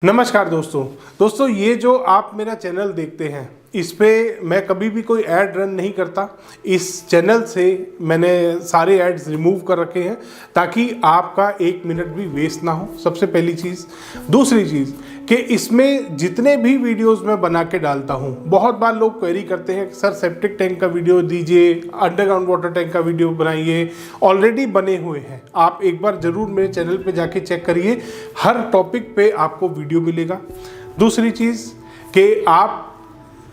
नमस्कार दोस्तों ये जो आप मेरा चैनल देखते हैं इस पे मैं कभी भी कोई ऐड रन नहीं करता। इस चैनल से मैंने सारे ऐड्स रिमूव कर रखे हैं ताकि आपका एक मिनट भी वेस्ट ना हो, सबसे पहली चीज़। दूसरी चीज़ कि इसमें जितने भी वीडियोस मैं बना के डालता हूँ, बहुत बार लोग क्वेरी करते हैं कि सर सेप्टिक टैंक का वीडियो दीजिए, अंडरग्राउंड वाटर टैंक का वीडियो बनाइए। ऑलरेडी बने हुए हैं, आप एक बार ज़रूर मेरे चैनल पे जाके चेक करिए, हर टॉपिक पे आपको वीडियो मिलेगा। दूसरी चीज़ कि आप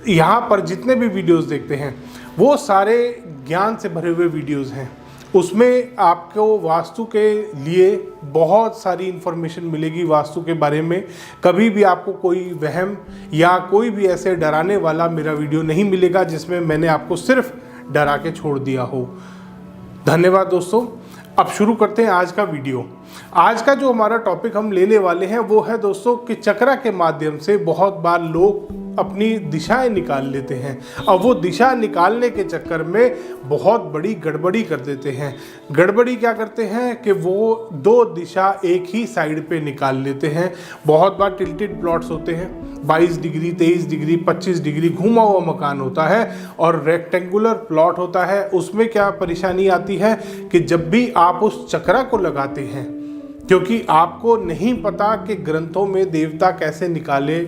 यहाँ पर जितने भी वीडियोस देखते हैं वो सारे ज्ञान से भरे हुए वीडियोस हैं। उसमें आपको वास्तु के लिए बहुत सारी इन्फॉर्मेशन मिलेगी वास्तु के बारे में। कभी भी आपको कोई वहम या कोई भी ऐसे डराने वाला मेरा वीडियो नहीं मिलेगा जिसमें मैंने आपको सिर्फ डरा के छोड़ दिया हो। धन्यवाद दोस्तों। अब शुरू करते हैं आज का वीडियो। आज का जो हमारा टॉपिक हम लेने वाले हैं वो है दोस्तों कि चक्रा के माध्यम से बहुत बार लोग अपनी दिशाएं निकाल लेते हैं। अब वो दिशा निकालने के चक्कर में बहुत बड़ी गड़बड़ी कर देते हैं। गड़बड़ी क्या करते हैं कि वो दो दिशा एक ही साइड पे निकाल लेते हैं। बहुत बार टिल्टेड प्लॉट्स होते हैं, 22 डिग्री, 23 डिग्री, 25 डिग्री घुमा हुआ मकान होता है और रेक्टेंगुलर प्लॉट होता है। उसमें क्या परेशानी आती है कि जब भी आप उस चक्रा को लगाते हैं, क्योंकि आपको नहीं पता कि ग्रंथों में देवता कैसे निकाले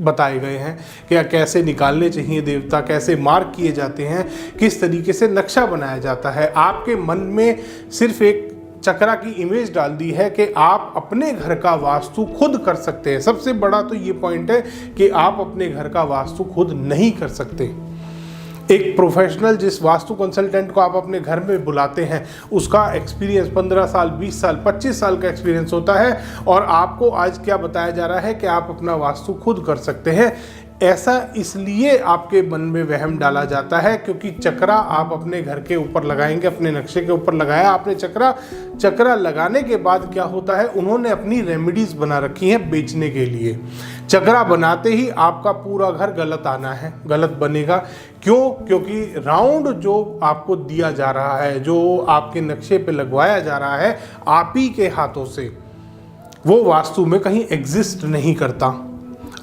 बताए गए हैं, क्या कैसे निकालने चाहिए देवता, कैसे मार्क किए जाते हैं, किस तरीके से नक्शा बनाया जाता है। आपके मन में सिर्फ एक चक्रा की इमेज डाल दी है कि आप अपने घर का वास्तु खुद कर सकते हैं। सबसे बड़ा तो ये पॉइंट है कि आप अपने घर का वास्तु खुद नहीं कर सकते। एक प्रोफेशनल जिस वास्तु कंसल्टेंट को आप अपने घर में बुलाते हैं उसका एक्सपीरियंस 15 साल, 20 साल, 25 साल का एक्सपीरियंस होता है और आपको आज क्या बताया जा रहा है कि आप अपना वास्तु खुद कर सकते हैं। ऐसा इसलिए आपके मन में वहम डाला जाता है क्योंकि चक्रा आप अपने घर के ऊपर लगाएंगे, अपने नक्शे के ऊपर लगाया आपने चक्रा लगाने के बाद क्या होता है, उन्होंने अपनी रेमेडीज बना रखी हैं बेचने के लिए। चक्रा बनाते ही आपका पूरा घर गलत आना है, गलत बनेगा। क्यों? क्योंकि राउंड जो आपको दिया जा रहा है, जो आपके नक्शे पे लगवाया जा रहा है आप ही के हाथों से, वो वास्तु में कहीं एग्जिस्ट नहीं करता।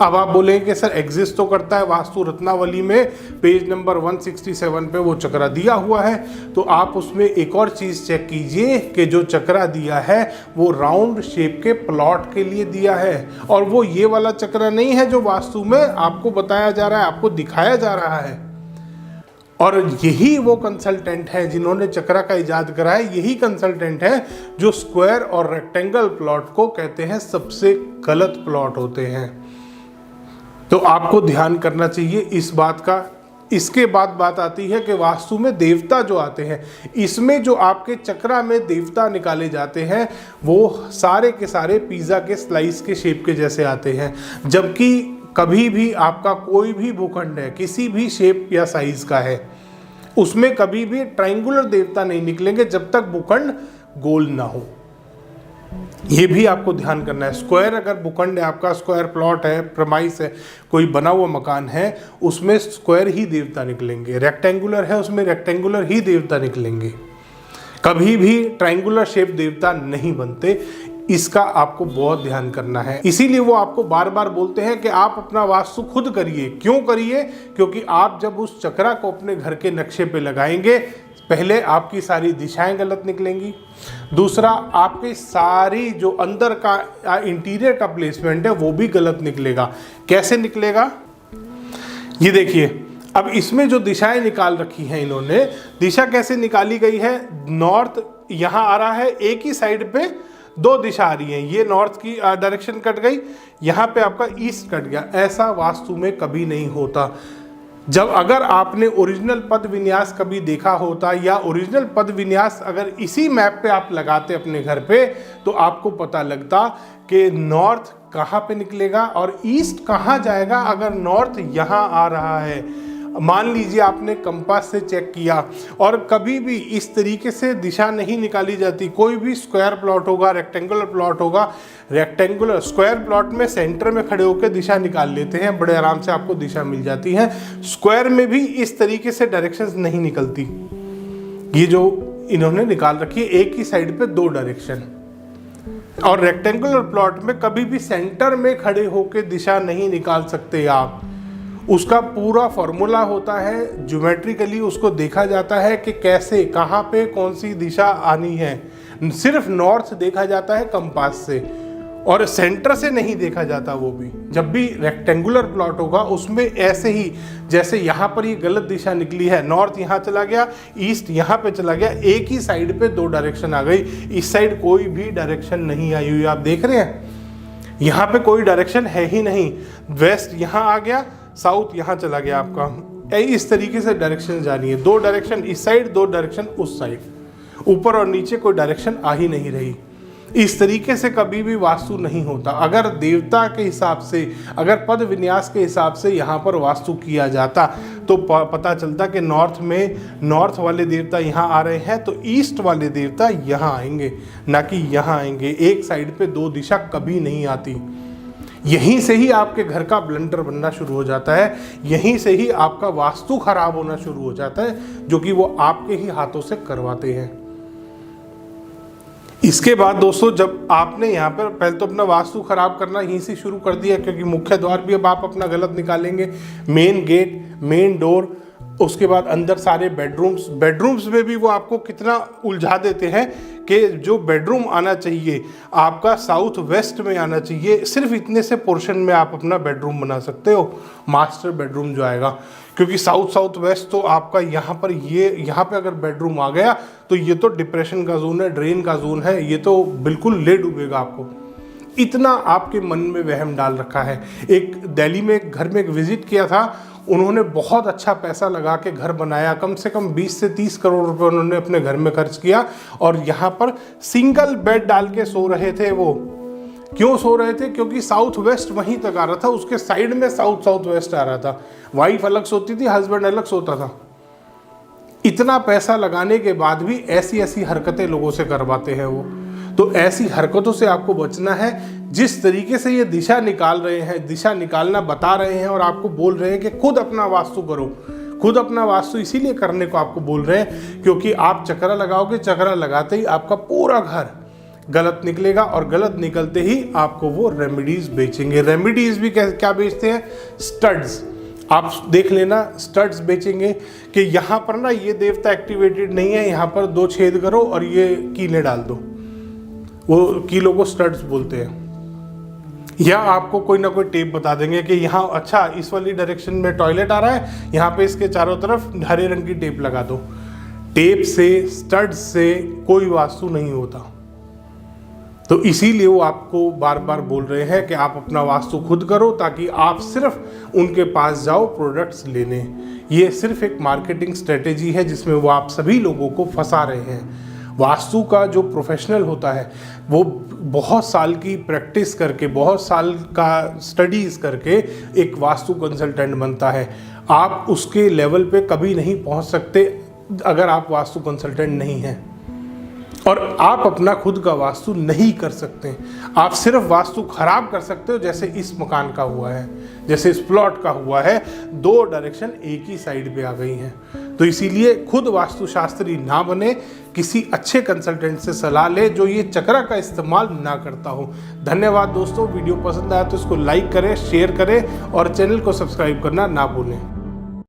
अब आप बोलेंगे सर एग्जिस्ट तो करता है, वास्तु रत्नावली में पेज नंबर 167 पे वो चक्रा दिया हुआ है। तो आप उसमें एक और चीज़ चेक कीजिए कि जो चक्रा दिया है वो राउंड शेप के प्लॉट के लिए दिया है और वो ये वाला चक्रा नहीं है जो वास्तु में आपको बताया जा रहा है, आपको दिखाया जा रहा है। और यही वो कंसल्टेंट है जिन्होंने चक्रा का इजाद करा है, यही कंसल्टेंट है जो स्क्वायर और रेक्टेंगल प्लॉट को कहते हैं सबसे गलत प्लॉट होते हैं। तो आपको ध्यान करना चाहिए इस बात का। इसके बाद बात आती है कि वास्तु में देवता जो आते हैं, इसमें जो आपके चक्रा में देवता निकाले जाते हैं वो सारे के सारे पिज़्ज़ा के स्लाइस के शेप के जैसे आते हैं। जबकि कभी भी आपका कोई भी भूखंड है, किसी भी शेप या साइज का है, उसमें कभी भी ट्रायंगुलर देवता नहीं निकलेंगे जब तक भूखंड गोल ना हो। ये भी आपको ध्यान करना है। स्क्वायर अगर भूखंड है आपका, स्क्वायर प्लॉट है, प्रमाइस है, कोई बना हुआ मकान है, उसमें स्क्वायर ही देवता निकलेंगे। रेक्टेंगुलर है उसमें रेक्टेंगुलर ही देवता निकलेंगे, कभी भी ट्रायंगुलर शेप देवता नहीं बनते। इसका आपको बहुत ध्यान करना है। इसीलिए वो आपको बार बार बोलते हैं कि आप अपना वास्तु खुद करिए। क्यों करिए? क्योंकि आप जब उस चक्रा को अपने घर के नक्शे पे लगाएंगे, पहले आपकी सारी दिशाएं गलत निकलेंगी, दूसरा आपकी सारी जो अंदर का इंटीरियर का प्लेसमेंट है वो भी गलत निकलेगा। कैसे निकलेगा ये देखिए। अब इसमें जो दिशाएं निकाल रखी हैं इन्होंने, दिशा कैसे निकाली गई है, नॉर्थ यहाँ आ रहा है, एक ही साइड पे दो दिशा आ रही है, ये नॉर्थ की डायरेक्शन कट गई, यहाँ पे आपका ईस्ट कट गया। ऐसा वास्तु में कभी नहीं होता। जब अगर आपने ओरिजिनल पद विन्यास कभी देखा होता या ओरिजिनल पद विन्यास अगर इसी मैप पे आप लगाते अपने घर पे, तो आपको पता लगता कि नॉर्थ कहाँ पे निकलेगा और ईस्ट कहाँ जाएगा। अगर नॉर्थ यहाँ आ रहा है, मान लीजिए आपने कंपास से चेक किया और कभी भी इस तरीके से दिशा नहीं निकाली जाती। कोई भी स्क्वायर प्लॉट होगा, रेक्टेंगुलर प्लॉट होगा, रेक्टेंगुलर स्क्वायर प्लॉट में सेंटर में खड़े होकर दिशा निकाल लेते हैं, बड़े आराम से आपको दिशा मिल जाती है। स्क्वायर में भी इस तरीके से डायरेक्शंस नहीं निकलती। ये जो इन्होंने निकाल रखी है एक ही साइड पे दो डायरेक्शन, और रेक्टेंगुलर प्लॉट में कभी भी सेंटर में खड़े होकर दिशा नहीं निकाल सकते आप। उसका पूरा फॉर्मूला होता है, ज्योमेट्रिकली उसको देखा जाता है कि कैसे कहाँ पे कौन सी दिशा आनी है। सिर्फ नॉर्थ देखा जाता है कंपास से, और सेंटर से नहीं देखा जाता। वो भी जब भी रेक्टेंगुलर प्लॉट होगा उसमें ऐसे ही, जैसे यहाँ पर ये गलत दिशा निकली है, नॉर्थ यहाँ चला गया, ईस्ट यहाँ पे चला गया, एक ही साइड पे 2 डायरेक्शन आ गई। इस साइड कोई भी डायरेक्शन नहीं आई हुई, आप देख रहे हैं यहाँ पे कोई डायरेक्शन है ही नहीं। वेस्ट यहाँ आ गया, साउथ यहाँ चला गया आपका। इस तरीके से डायरेक्शन जानी है, 2 डायरेक्शन इस साइड, 2 डायरेक्शन उस साइड, ऊपर और नीचे कोई डायरेक्शन आ ही नहीं रही। इस तरीके से कभी भी वास्तु नहीं होता। अगर देवता के हिसाब से, अगर पद विन्यास के हिसाब से यहाँ पर वास्तु किया जाता तो पता चलता कि नॉर्थ में नॉर्थ वाले देवता यहाँ आ रहे हैं तो ईस्ट वाले देवता यहाँ आएंगे, ना कि यहाँ आएंगे। एक साइड पे 2 दिशा कभी नहीं आती। यहीं से ही आपके घर का ब्लंडर बनना शुरू हो जाता है, यहीं से ही आपका वास्तु खराब होना शुरू हो जाता है, जो कि वो आपके ही हाथों से करवाते हैं। इसके बाद दोस्तों, जब आपने यहाँ पर पहले तो अपना वास्तु खराब करना यहीं से शुरू कर दिया, क्योंकि मुख्य द्वार भी अब आप अपना गलत निकालेंगे, मेन गेट, मेन डोर, उसके बाद अंदर सारे बेडरूम्स में भी वो आपको कितना उलझा देते हैं कि जो बेडरूम आना चाहिए आपका साउथ वेस्ट में आना चाहिए। सिर्फ इतने से पोर्शन में आप अपना बेडरूम बना सकते हो, मास्टर बेडरूम जो आएगा, क्योंकि साउथ वेस्ट तो आपका यहाँ पर, ये यहाँ पे अगर बेडरूम आ गया तो ये तो डिप्रेशन का जोन है, ड्रेन का जोन है, ये तो बिल्कुल ले डूबेगा आपको। इतना आपके मन में वहम डाल रखा है। एक दिल्ली में एक घर में एक विजिट किया था, उन्होंने बहुत अच्छा पैसा लगा के घर बनाया, कम से कम 20 से 30 करोड़ रुपए उन्होंने अपने घर में खर्च किया, और यहाँ पर सिंगल बेड डाल के सो रहे थे। वो क्यों सो रहे थे? क्योंकि साउथ वेस्ट वहीं तक आ रहा था, उसके साइड में साउथ वेस्ट आ रहा था। वाइफ अलग सोती थी, हस्बैंड अलग सोता था। इतना पैसा लगाने के बाद भी ऐसी ऐसी हरकतें लोगों से करवाते हैं वो। तो ऐसी हरकतों से आपको बचना है। जिस तरीके से ये दिशा निकाल रहे हैं, दिशा निकालना बता रहे हैं और आपको बोल रहे हैं कि खुद अपना वास्तु करो, खुद अपना वास्तु इसीलिए करने को आपको बोल रहे हैं क्योंकि आप चक्रा लगाओगे, चक्रा लगाते ही आपका पूरा घर गलत निकलेगा, और गलत निकलते ही आपको वो रेमेडीज बेचेंगे। रेमेडीज भी क्या बेचते हैं? स्टड्स। आप देख लेना, स्टड्स बेचेंगे कि यहाँ पर ना ये देवता एक्टिवेटेड नहीं है, यहाँ पर 2 छेद करो और ये कीले डाल दो। वो कीलों को स्टड्स बोलते हैं। या आपको कोई ना कोई टेप बता देंगे कि यहाँ अच्छा इस वाली डायरेक्शन में टॉयलेट आ रहा है, यहाँ पे इसके चारों तरफ हरे रंग की टेप लगा दो। टेप से, स्टड्स से कोई वास्तु नहीं होता। तो इसीलिए वो आपको बार बार बोल रहे हैं कि आप अपना वास्तु खुद करो, ताकि आप सिर्फ उनके पास जाओ प्रोडक्ट्स लेने। ये सिर्फ एक मार्केटिंग स्ट्रेटेजी है जिसमें वो आप सभी लोगों को फंसा रहे हैं। वास्तु का जो प्रोफेशनल होता है वो बहुत साल की प्रैक्टिस करके, बहुत साल का स्टडीज़ करके एक वास्तु कंसल्टेंट बनता है। आप उसके लेवल पे कभी नहीं पहुंच सकते अगर आप वास्तु कंसल्टेंट नहीं हैं, और आप अपना खुद का वास्तु नहीं कर सकते। आप सिर्फ वास्तु खराब कर सकते हो, जैसे इस मकान का हुआ है, जैसे इस प्लॉट का हुआ है, 2 डायरेक्शन एक ही साइड पे आ गई हैं। तो इसीलिए खुद वास्तुशास्त्री ना बने, किसी अच्छे कंसल्टेंट से सलाह ले जो ये चक्रा का इस्तेमाल ना करता हो। धन्यवाद दोस्तों, वीडियो पसंद आया तो इसको लाइक करें, शेयर करें और चैनल को सब्सक्राइब करना ना भूलें।